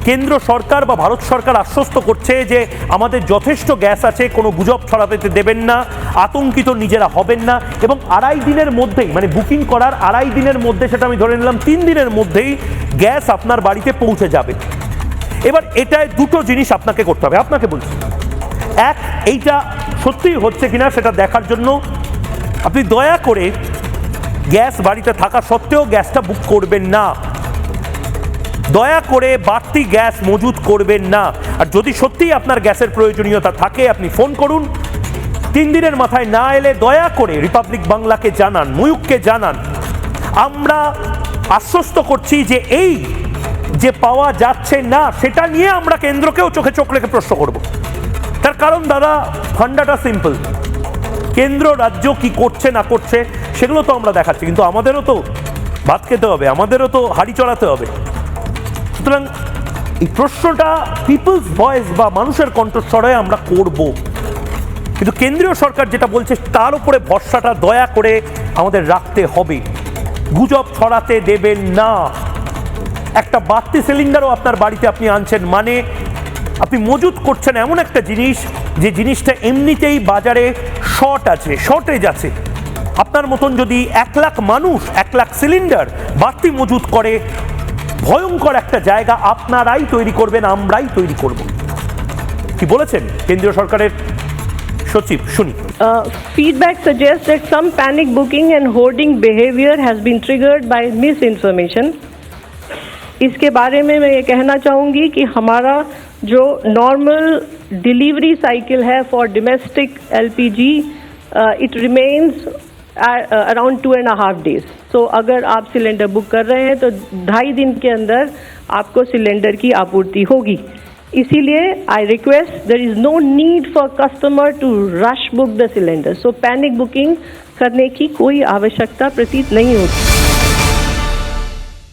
কেন্দ্র সরকার বা ভারত সরকার আশ্বস্ত করছে যে আমাদের যথেষ্ট গ্যাস আছে, কোনো গুজব ছড়াতে দেবেন না, আতঙ্কিত নিজেরা হবেন না, এবং 2.5 দিনের মধ্যেই, মানে বুকিং করার 2.5 দিনের মধ্যে, সেটা আমি ধরে নিলাম 3 দিনের মধ্যেই গ্যাস আপনার বাড়িতে পৌঁছে যাবে। এবার এটায় দুটো জিনিস আপনাকে করতে হবে, আপনাকে বলছি। এক, এইটা সত্যিই হচ্ছে কিনা সেটা দেখার জন্য আপনি দয়া করে গ্যাস বাড়িতে থাকা সত্ত্বেও গ্যাসটা বুক করবেন না, দয়া করে বাড়তি গ্যাস মজুত করবেন না। আর যদি সত্যিই আপনার গ্যাসের প্রয়োজনীয়তা থাকে আপনি ফোন করুন। 3 দিনের মাথায় না এলে দয়া করে রিপাবলিক বাংলাকে জানান, ময়ূককে জানান। আমরা আশ্বস্ত করছি যে এই যে পাওয়া যাচ্ছে না সেটা নিয়ে আমরা কেন্দ্রকেও চোখে চোখ রেখে প্রশ্ন করব। তার কারণ দাদা, ফান্ডাটা সিম্পল, কেন্দ্র রাজ্য কি করছে না করছে সেগুলো তো আমরা দেখাচ্ছি, কিন্তু আমাদেরও তো ভাত খেতে হবে, আমাদেরও তো হাঁড়ি চড়াতে হবে। সুতরাং এই প্রশ্নটা পিপলস ভয়েস বা মানুষের কণ্ঠস্বরে আমরা করব, কিন্তু কেন্দ্রীয় সরকার যেটা বলছে তার উপরে ভরসাটা দয়া করে আমাদের রাখতে হবে। গুজব ছড়াতে দেবেন না। একটা বাড়তি সিলিন্ডারও আপনার বাড়িতে আপনি আনছেন মানে আপনি মজুত করছেন এমন একটা জিনিস যে জিনিসটা এমনিতেই বাজারে শর্টেজ আছে। আপনার মতন যদি 1 লাখ মানুষ 1 লাখ সিলিন্ডার বাড়তি মজুত করে, ভয়ঙ্কর একটা জায়গা আপনারাই তৈরি করবেন, আমরাই তৈরি করব। কি বলেছেন কেন্দ্রীয় সরকারের সচিব, শুনি। Feedback suggests that some panic booking and hoarding behavior has been triggered by misinformation. इसके बारे में मैं ये कहना चाहूँगी कि हमारा जो नॉर्मल डिलीवरी साइकिल है for domestic LPG, it remains around 2.5 days. सो अगर आप सिलेंडर बुक कर रहे हैं तो 2.5 दिन के अंदर आपको सिलेंडर की आपूर्ति होगी। इसीलिए I request, there is no need for customer to rush book the cylinder. So panic booking करने की कोई आवश्यकता प्रतीत नहीं होती।